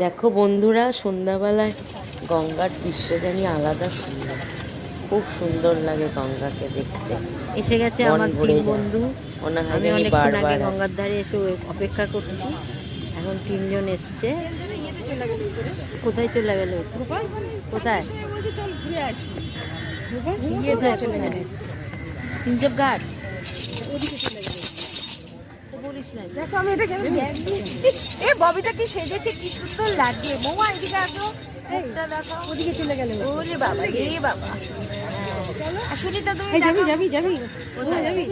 দেখো বন্ধুরা, সন্ধ্যাবেলায় গঙ্গার দৃশ্য জানি আলাদা সুন্দর। খুব সুন্দর লাগে গঙ্গাকে দেখতে। এসে গেছে মন আমার ভরে তিন যায়। বন্ধু। মনে হয় আমি জানি অনেকক্ষণ আগে বারবার গঙ্গার ধারে এসে অপেক্ষা করছি। এখন তিনজন এসছে। কোথায় চলে গেল? কোথায়? তিনজব ঘাট বলিস না। দেখো আমি এটা কেন এ ববিটা কি সেজেছে, কি সুন্দর লাগছে। বৌমা এদিকে আসো, এইটা দেখো। ওদিকে চলে গেল। ওরে বাবা রে বাবা। সুনিতা তুমি যাবি যাবি যাবি কোথায় যাবি?